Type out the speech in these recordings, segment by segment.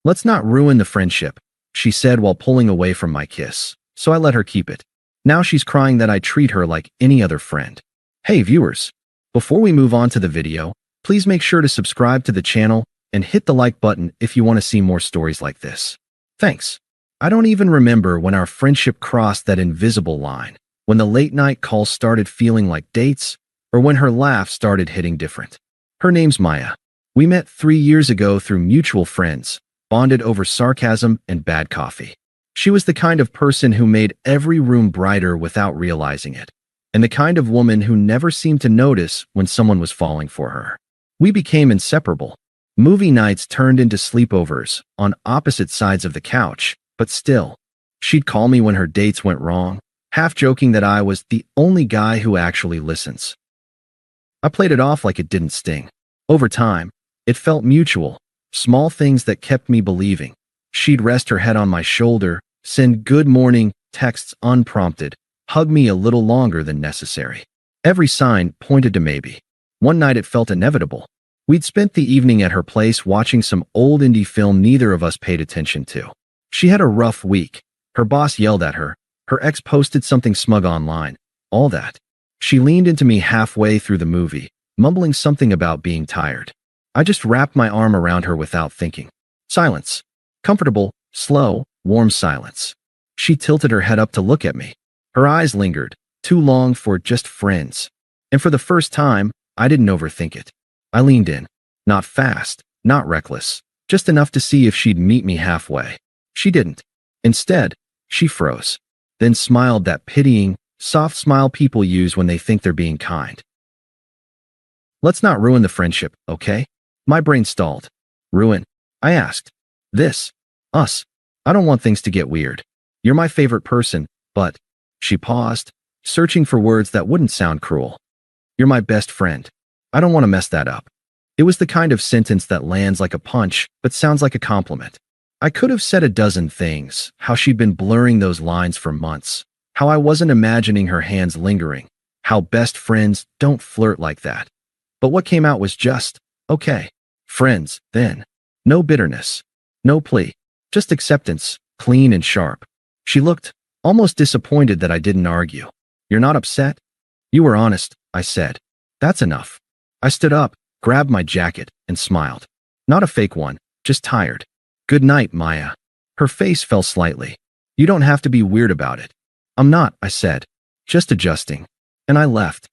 Let's not ruin the friendship, she said while pulling away from my kiss, so I let her keep it. Now she's crying that I treat her like any other friend. Hey viewers, before we move on to the video, please make sure to subscribe to the channel and hit the like button if you want to see more stories like this. Thanks. I don't even remember when our friendship crossed that invisible line, when the late night calls started feeling like dates, or when her laugh started hitting different. Her name's Maya. We met 3 years ago through mutual friends, bonded over sarcasm and bad coffee. She was the kind of person who made every room brighter without realizing it, and the kind of woman who never seemed to notice when someone was falling for her. We became inseparable. Movie nights turned into sleepovers on opposite sides of the couch, but still, she'd call me when her dates went wrong, half joking that I was the only guy who actually listens. I played it off like it didn't sting. Over time, it felt mutual, small things that kept me believing. She'd rest her head on my shoulder, send good morning texts unprompted, hug me a little longer than necessary. Every sign pointed to maybe. One night it felt inevitable. We'd spent the evening at her place watching some old indie film neither of us paid attention to. She had a rough week. Her boss yelled at her. Her ex posted something smug online. All that. She leaned into me halfway through the movie, mumbling something about being tired. I just wrapped my arm around her without thinking. Silence. Comfortable, slow, warm silence. She tilted her head up to look at me. Her eyes lingered, too long for just friends. And for the first time, I didn't overthink it. I leaned in. Not fast, not reckless, just enough to see if she'd meet me halfway. She didn't. Instead, she froze, then smiled that pitying, soft smile people use when they think they're being kind. Let's not ruin the friendship, okay? My brain stalled. Ruin? I asked. This. Us. I don't want things to get weird. You're my favorite person, but... She paused, searching for words that wouldn't sound cruel. You're my best friend. I don't want to mess that up. It was the kind of sentence that lands like a punch, but sounds like a compliment. I could have said a dozen things, how she'd been blurring those lines for months, how I wasn't imagining her hands lingering, how best friends don't flirt like that. But what came out was just, okay. Friends, then. No bitterness. No plea. Just acceptance, clean and sharp. She looked almost disappointed that I didn't argue. You're not upset? You were honest, I said. That's enough. I stood up, grabbed my jacket, and smiled. Not a fake one, just tired. Good night, Maya. Her face fell slightly. You don't have to be weird about it. I'm not, I said. Just adjusting. And I left.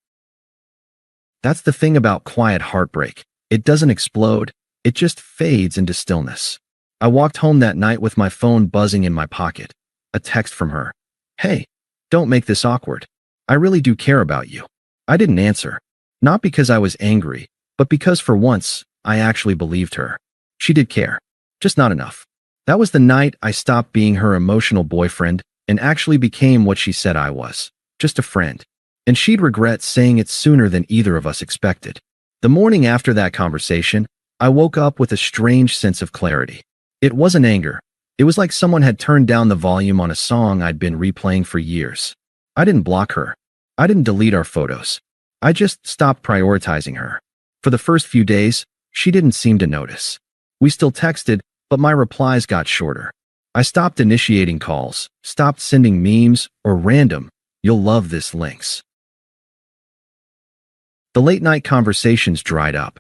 That's the thing about quiet heartbreak. It doesn't explode. It just fades into stillness. I walked home that night with my phone buzzing in my pocket. A text from her. Hey, don't make this awkward. I really do care about you. I didn't answer. Not because I was angry, but because for once, I actually believed her. She did care. Just not enough. That was the night I stopped being her emotional boyfriend and actually became what she said I was. Just a friend. And she'd regret saying it sooner than either of us expected. The morning after that conversation, I woke up with a strange sense of clarity. It wasn't anger. It was like someone had turned down the volume on a song I'd been replaying for years. I didn't block her. I didn't delete our photos. I just stopped prioritizing her. For the first few days, she didn't seem to notice. We still texted, but my replies got shorter. I stopped initiating calls, stopped sending memes or random, "You'll love this" links. The late-night conversations dried up.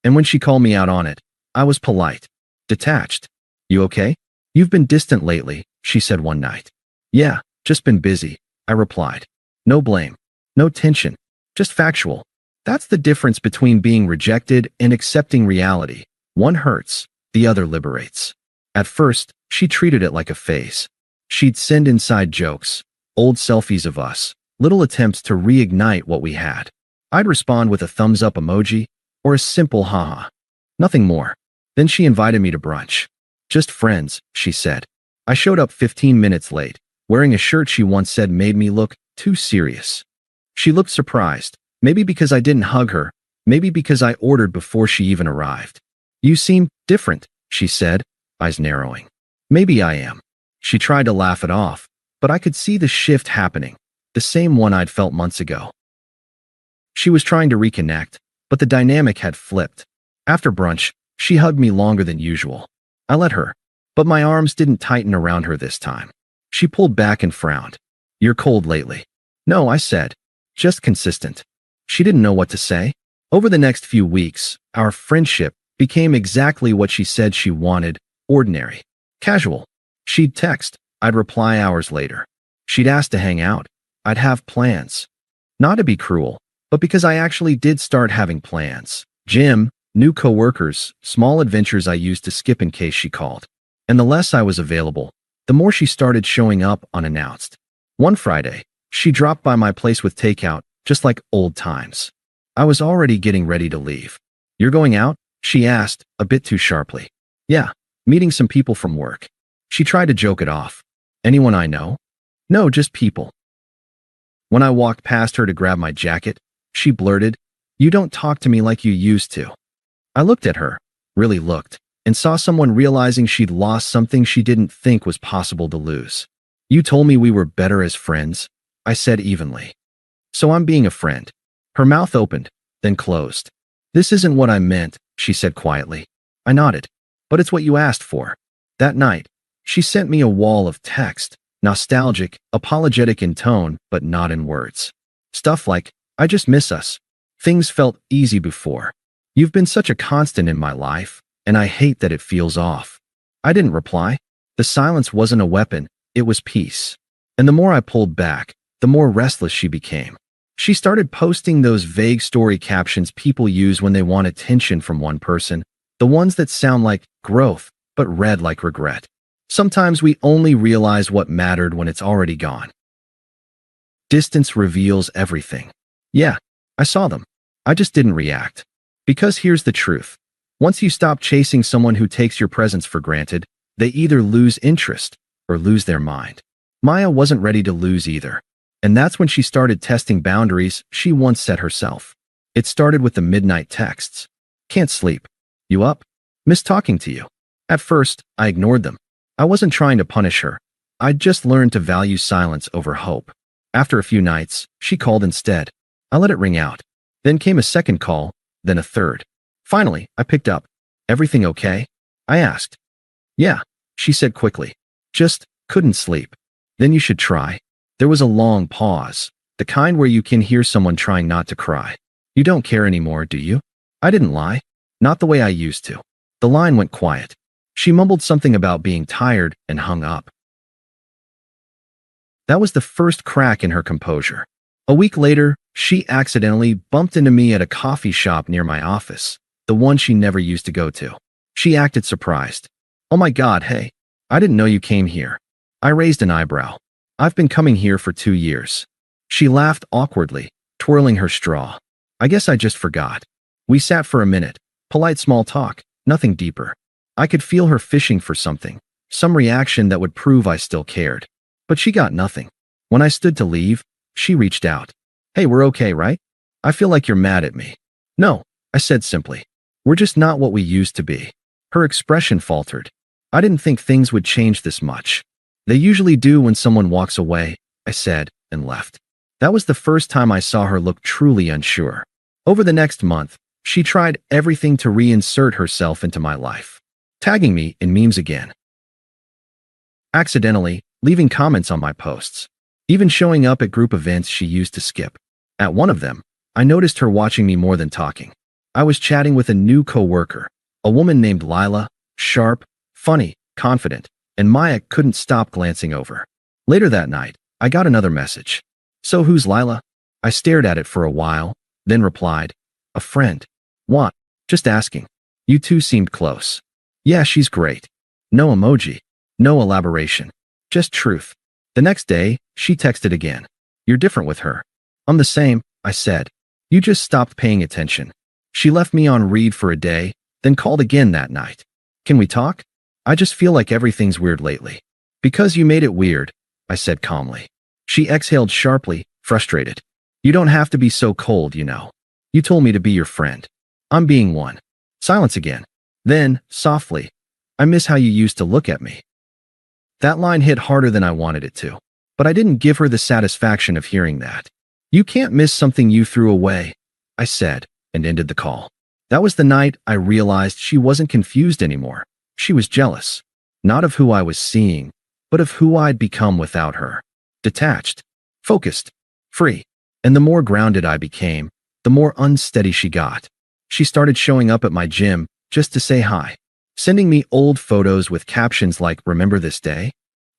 And when she called me out on it, I was polite, detached. You okay? You've been distant lately, she said one night. Yeah, just been busy, I replied. No blame, no tension, just factual. That's the difference between being rejected and accepting reality. One hurts, the other liberates. At first, she treated it like a phase. She'd send inside jokes, old selfies of us, little attempts to reignite what we had. I'd respond with a thumbs up emoji or a simple haha. Nothing more. Then she invited me to brunch. Just friends, she said. I showed up 15 minutes late, wearing a shirt she once said made me look too serious. She looked surprised, maybe because I didn't hug her, maybe because I ordered before she even arrived. You seem different, she said, eyes narrowing. Maybe I am. She tried to laugh it off, but I could see the shift happening, the same one I'd felt months ago. She was trying to reconnect, but the dynamic had flipped. After brunch, she hugged me longer than usual. I let her, but my arms didn't tighten around her this time. She pulled back and frowned. You're cold lately. No, I said. Just consistent. She didn't know what to say. Over the next few weeks, our friendship became exactly what she said she wanted, ordinary. Casual. She'd text. I'd reply hours later. She'd ask to hang out. I'd have plans. Not to be cruel, but because I actually did start having plans. Gym, new coworkers, small adventures I used to skip in case she called. And the less I was available, the more she started showing up unannounced. One Friday, she dropped by my place with takeout, just like old times. I was already getting ready to leave. You're going out? She asked, a bit too sharply. Yeah, meeting some people from work. She tried to joke it off. Anyone I know? No, just people. When I walked past her to grab my jacket, she blurted, You don't talk to me like you used to. I looked at her, really looked, and saw someone realizing she'd lost something she didn't think was possible to lose. You told me we were better as friends, I said evenly. So I'm being a friend. Her mouth opened, then closed. This isn't what I meant, she said quietly. I nodded. But it's what you asked for. That night, she sent me a wall of text, nostalgic, apologetic in tone, but not in words. Stuff like, I just miss us. Things felt easy before. You've been such a constant in my life, and I hate that it feels off. I didn't reply. The silence wasn't a weapon, it was peace. And the more I pulled back, the more restless she became. She started posting those vague story captions people use when they want attention from one person, the ones that sound like growth, but read like regret. Sometimes we only realize what mattered when it's already gone. Distance reveals everything. Yeah, I saw them. I just didn't react. Because here's the truth. Once you stop chasing someone who takes your presence for granted, they either lose interest or lose their mind. Maya wasn't ready to lose either. And that's when she started testing boundaries she once set herself. It started with the midnight texts. Can't sleep. You up? Miss talking to you. At first, I ignored them. I wasn't trying to punish her. I'd just learned to value silence over hope. After a few nights, she called instead. I let it ring out. Then came a second call, then a third. Finally, I picked up. Everything okay? I asked. Yeah, she said quickly. Just couldn't sleep. Then you should try. There was a long pause, the kind where you can hear someone trying not to cry. You don't care anymore, do you? I didn't lie. Not the way I used to. The line went quiet. She mumbled something about being tired and hung up. That was the first crack in her composure. A week later, she accidentally bumped into me at a coffee shop near my office, the one she never used to go to. She acted surprised. Oh my God, hey. I didn't know you came here. I raised an eyebrow. I've been coming here for 2 years. She laughed awkwardly, twirling her straw. I guess I just forgot. We sat for a minute, polite small talk, nothing deeper. I could feel her fishing for something, some reaction that would prove I still cared. But she got nothing. When I stood to leave, she reached out. Hey, we're okay, right? I feel like you're mad at me. No, I said simply. We're just not what we used to be. Her expression faltered. I didn't think things would change this much. They usually do when someone walks away, I said, and left. That was the first time I saw her look truly unsure. Over the next month, she tried everything to reinsert herself into my life, tagging me in memes again, accidentally leaving comments on my posts, even showing up at group events she used to skip. At one of them, I noticed her watching me more than talking. I was chatting with a new coworker, a woman named Lila, sharp, funny, confident, and Maya couldn't stop glancing over. Later that night, I got another message. So who's Lila? I stared at it for a while, then replied, a friend. What? Just asking. You two seemed close. Yeah, she's great. No emoji. No elaboration. Just truth. The next day, she texted again. You're different with her. I'm the same, I said. You just stopped paying attention. She left me on read for a day, then called again that night. Can we talk? I just feel like everything's weird lately. Because you made it weird, I said calmly. She exhaled sharply, frustrated. You don't have to be so cold, you know. You told me to be your friend. I'm being one. Silence again. Then, softly, I miss how you used to look at me. That line hit harder than I wanted it to, but I didn't give her the satisfaction of hearing that. You can't miss something you threw away, I said, and ended the call. That was the night I realized she wasn't confused anymore. She was jealous, not of who I was seeing, but of who I'd become without her. Detached, focused, free. And the more grounded I became, the more unsteady she got. She started showing up at my gym just to say hi, sending me old photos with captions like "Remember this day?"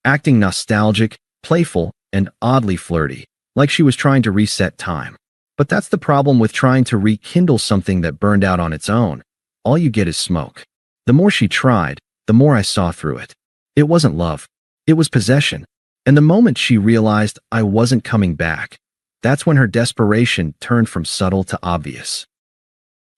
Acting nostalgic, playful, and oddly flirty, like she was trying to reset time. But that's the problem with trying to rekindle something that burned out on its own. All you get is smoke. The more she tried, the more I saw through it. It wasn't love. It was possession. And the moment she realized I wasn't coming back, that's when her desperation turned from subtle to obvious.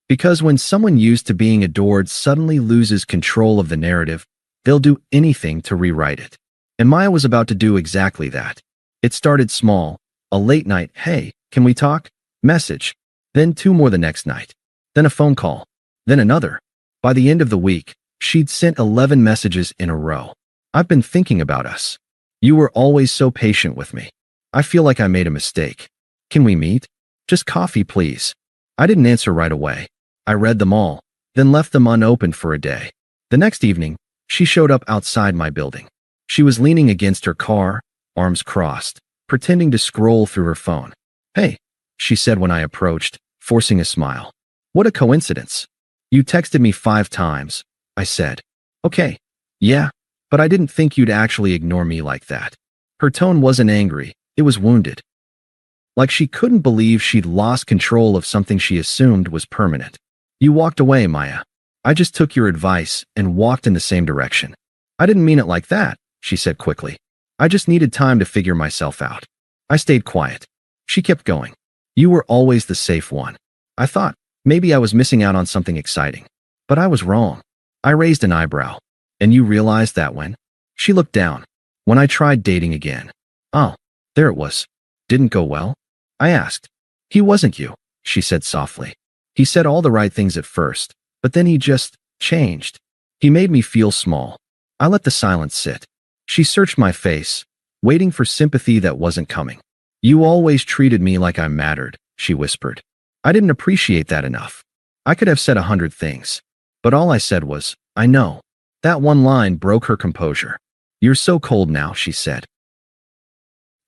Because when someone used to being adored suddenly loses control of the narrative, they'll do anything to rewrite it. And Maya was about to do exactly that. It started small, a late night, "Hey, can we talk?" message, then 2 more the next night, then a phone call, then another. By the end of the week, she'd sent 11 messages in a row. "I've been thinking about us. You were always so patient with me. I feel like I made a mistake. Can we meet? Just coffee, please." I didn't answer right away. I read them all, then left them unopened for a day. The next evening, she showed up outside my building. She was leaning against her car, arms crossed, pretending to scroll through her phone. "Hey," she said when I approached, forcing a smile. "What a coincidence. You texted me 5 times, I said. "Okay. Yeah, but I didn't think you'd actually ignore me like that." Her tone wasn't angry, it was wounded. Like she couldn't believe she'd lost control of something she assumed was permanent. "You walked away, Maya. I just took your advice and walked in the same direction." "I didn't mean it like that," she said quickly. "I just needed time to figure myself out." I stayed quiet. She kept going. "You were always the safe one. I thought maybe I was missing out on something exciting. But I was wrong." I raised an eyebrow. "And you realized that when?" She looked down. "When I tried dating again." "Oh, there it was. Didn't go well?" I asked. "He wasn't you," she said softly. "He said all the right things at first, but then he just changed. He made me feel small." I let the silence sit. She searched my face, waiting for sympathy that wasn't coming. "You always treated me like I mattered," she whispered. I didn't appreciate that enough. I could have said 100 things, but all I said was, "I know." That one line broke her composure. "You're so cold now," she said.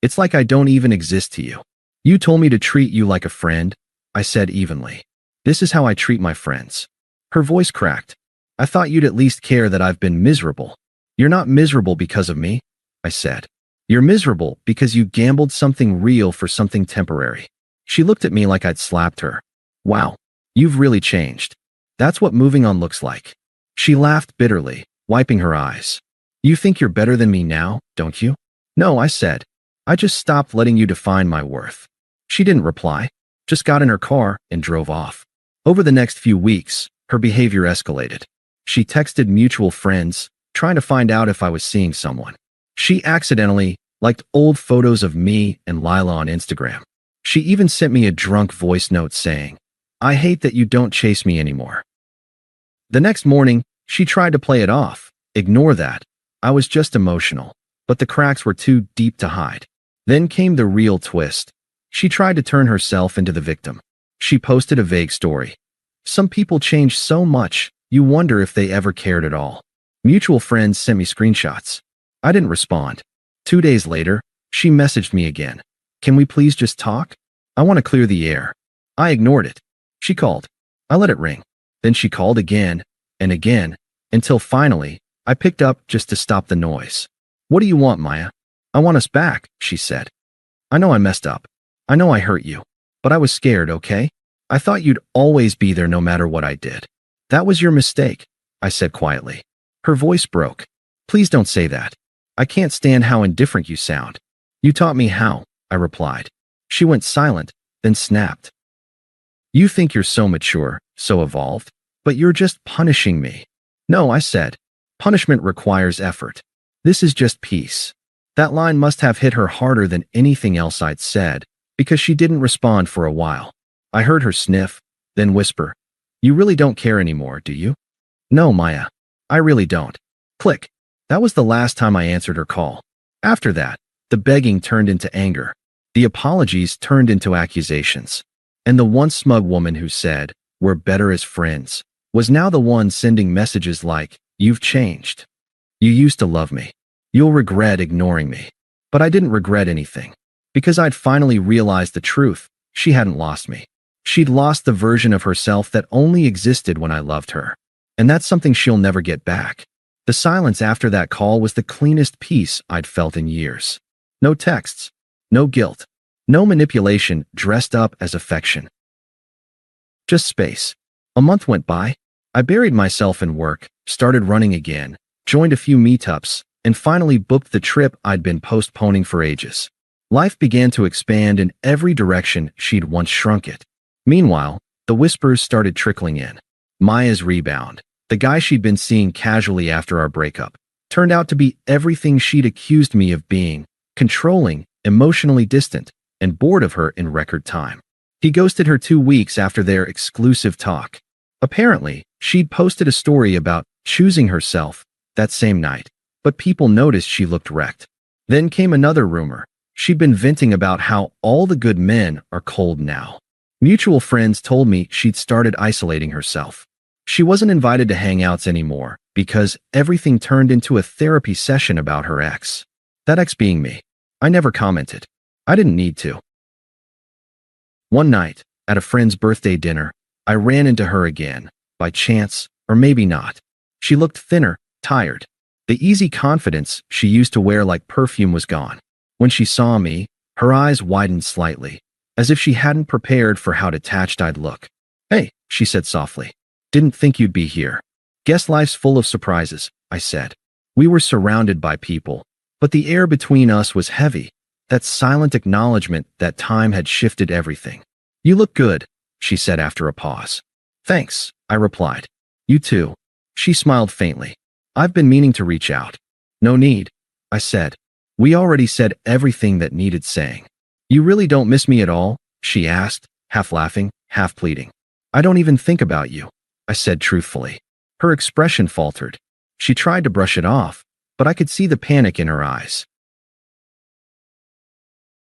"It's like I don't even exist to you." "You told me to treat you like a friend," I said evenly. "This is how I treat my friends." Her voice cracked. "I thought you'd at least care that I've been miserable." "You're not miserable because of me," I said. "You're miserable because you gambled something real for something temporary." She looked at me like I'd slapped her. "Wow, you've really changed. That's what moving on looks like." She laughed bitterly, wiping her eyes. "You think you're better than me now, don't you?" "No," I said. "I just stopped letting you define my worth." She didn't reply, just got in her car and drove off. Over the next few weeks, her behavior escalated. She texted mutual friends, trying to find out if I was seeing someone. She accidentally liked old photos of me and Lila on Instagram. She even sent me a drunk voice note saying, "I hate that you don't chase me anymore." The next morning, she tried to play it off. "Ignore that. I was just emotional." But the cracks were too deep to hide. Then came the real twist. She tried to turn herself into the victim. She posted a vague story. "Some people change so much, you wonder if they ever cared at all." Mutual friends sent me screenshots. I didn't respond. 2 days later, she messaged me again. "Can we please just talk? I want to clear the air." I ignored it. She called. I let it ring. Then she called again and again, until finally, I picked up just to stop the noise. "What do you want, Maya?" "I want us back," she said. "I know I messed up. I know I hurt you. But I was scared, okay? I thought you'd always be there no matter what I did." "That was your mistake," I said quietly. Her voice broke. "Please don't say that. I can't stand how indifferent you sound." "You taught me how," I replied. She went silent, then snapped. "You think you're so mature, so evolved, but you're just punishing me." "No," I said. "Punishment requires effort. This is just peace." That line must have hit her harder than anything else I'd said, because she didn't respond for a while. I heard her sniff, then whisper, "You really don't care anymore, do you?" "No, Maya. I really don't." Click. That was the last time I answered her call. After that, the begging turned into anger. The apologies turned into accusations. And the once smug woman who said, "We're better as friends," was now the one sending messages like, "You've changed. You used to love me. You'll regret ignoring me." But I didn't regret anything. Because I'd finally realized the truth. She hadn't lost me. She'd lost the version of herself that only existed when I loved her. And that's something she'll never get back. The silence after that call was the cleanest peace I'd felt in years. No texts. No guilt. No manipulation dressed up as affection. Just space. A month went by. I buried myself in work, started running again, joined a few meetups, and finally booked the trip I'd been postponing for ages. Life began to expand in every direction she'd once shrunk it. Meanwhile, the whispers started trickling in. Maya's rebound, the guy she'd been seeing casually after our breakup, turned out to be everything she'd accused me of being: controlling, emotionally distant, and bored of her in record time. He ghosted her 2 weeks after their exclusive talk. Apparently, she'd posted a story about choosing herself that same night, but people noticed she looked wrecked. Then came another rumor. She'd been venting about how all the good men are cold now. Mutual friends told me she'd started isolating herself. She wasn't invited to hangouts anymore because everything turned into a therapy session about her ex. That ex being me. I never commented. I didn't need to. One night, at a friend's birthday dinner, I ran into her again, by chance, or maybe not. She looked thinner, tired. The easy confidence she used to wear like perfume was gone. When she saw me, her eyes widened slightly, as if she hadn't prepared for how detached I'd look. "Hey," she said softly. "Didn't think you'd be here." "Guess life's full of surprises," I said. We were surrounded by people, but the air between us was heavy, that silent acknowledgement that time had shifted everything. "You look good," she said after a pause. "Thanks," I replied. "You too." She smiled faintly. "I've been meaning to reach out." "No need," I said. "We already said everything that needed saying." "You really don't miss me at all?" she asked, half laughing, half pleading. "I don't even think about you," I said truthfully. Her expression faltered. She tried to brush it off, but I could see the panic in her eyes.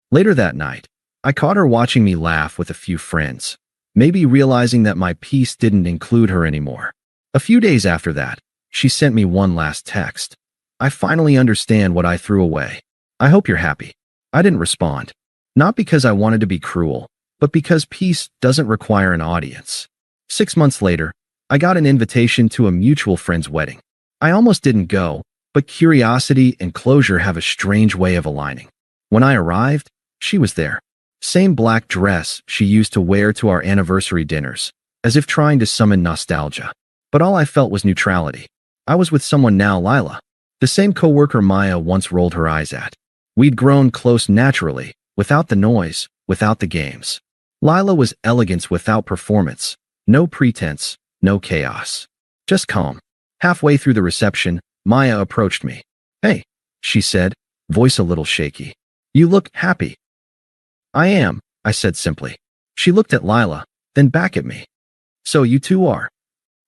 Later that night, I caught her watching me laugh with a few friends, maybe realizing that my peace didn't include her anymore. A few days after that, she sent me one last text. "I finally understand what I threw away. I hope you're happy." I didn't respond. Not because I wanted to be cruel, but because peace doesn't require an audience. 6 months later, I got an invitation to a mutual friend's wedding. I almost didn't go, but curiosity and closure have a strange way of aligning. When I arrived, she was there. Same black dress she used to wear to our anniversary dinners, as if trying to summon nostalgia. But all I felt was neutrality. I was with someone now, Lila. The same coworker Maya once rolled her eyes at. We'd grown close naturally, without the noise, without the games. Lila was elegance without performance. No pretense, no chaos. Just calm. Halfway through the reception, Maya approached me. "Hey," she said, voice a little shaky. "You look happy." "I am," I said simply. She looked at Lila, then back at me. "So you two are?"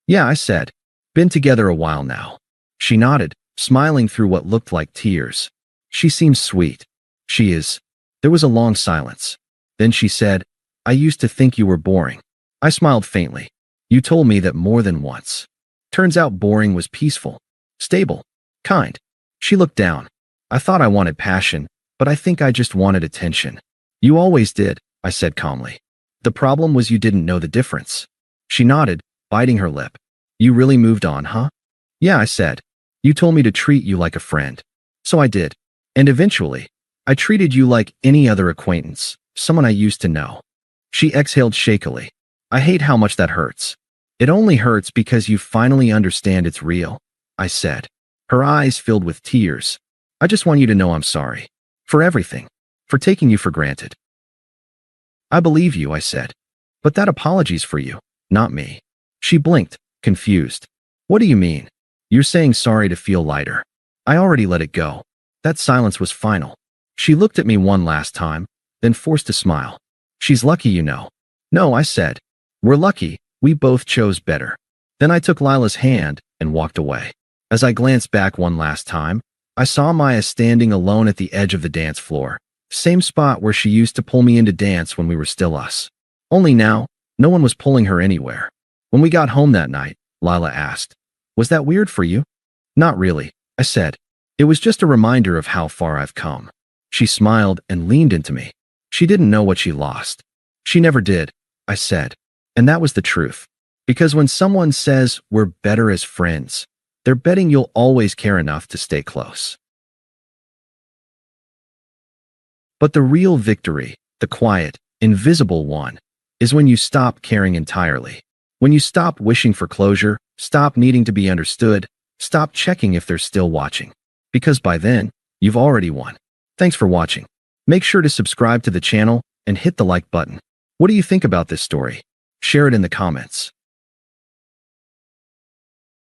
"Yeah," I said. "Been together a while now." She nodded, smiling through what looked like tears. "She seems sweet." "She is." There was a long silence. Then she said, "I used to think you were boring." I smiled faintly. "You told me that more than once." Turns out boring was peaceful, stable, kind. She looked down. "I thought I wanted passion, but I think I just wanted attention." "You always did," I said calmly. "The problem was you didn't know the difference." She nodded, biting her lip. "You really moved on, huh?" "Yeah," I said. "You told me to treat you like a friend." "So I did. And eventually, I treated you like any other acquaintance, someone I used to know." She exhaled shakily. "I hate how much that hurts." "It only hurts because you finally understand it's real," I said. Her eyes filled with tears. "I just want you to know I'm sorry. For everything. For taking you for granted." "I believe you," I said. "But that apology's for you, not me." She blinked, confused. "What do you mean?" "You're saying sorry to feel lighter." I already let it go. That silence was final. She looked at me one last time, then forced a smile. "She's lucky, you know." "No," I said. "We're lucky. We both chose better." Then I took Lila's hand and walked away. As I glanced back one last time, I saw Maya standing alone at the edge of the dance floor, same spot where she used to pull me into dance when we were still us. Only now, no one was pulling her anywhere. When we got home that night, Lila asked, "Was that weird for you?" Not really, I said. It was just a reminder of how far I've come. She smiled and leaned into me. She didn't know what she lost. She never did, I said. And that was the truth. Because when someone says we're better as friends, they're betting you'll always care enough to stay close. But the real victory, the quiet, invisible one, is when you stop caring entirely. When you stop wishing for closure, stop needing to be understood, stop checking if they're still watching. Because by then, you've already won. Thanks for watching. Make sure to subscribe to the channel and hit the like button. What do you think about this story? Share it in the comments.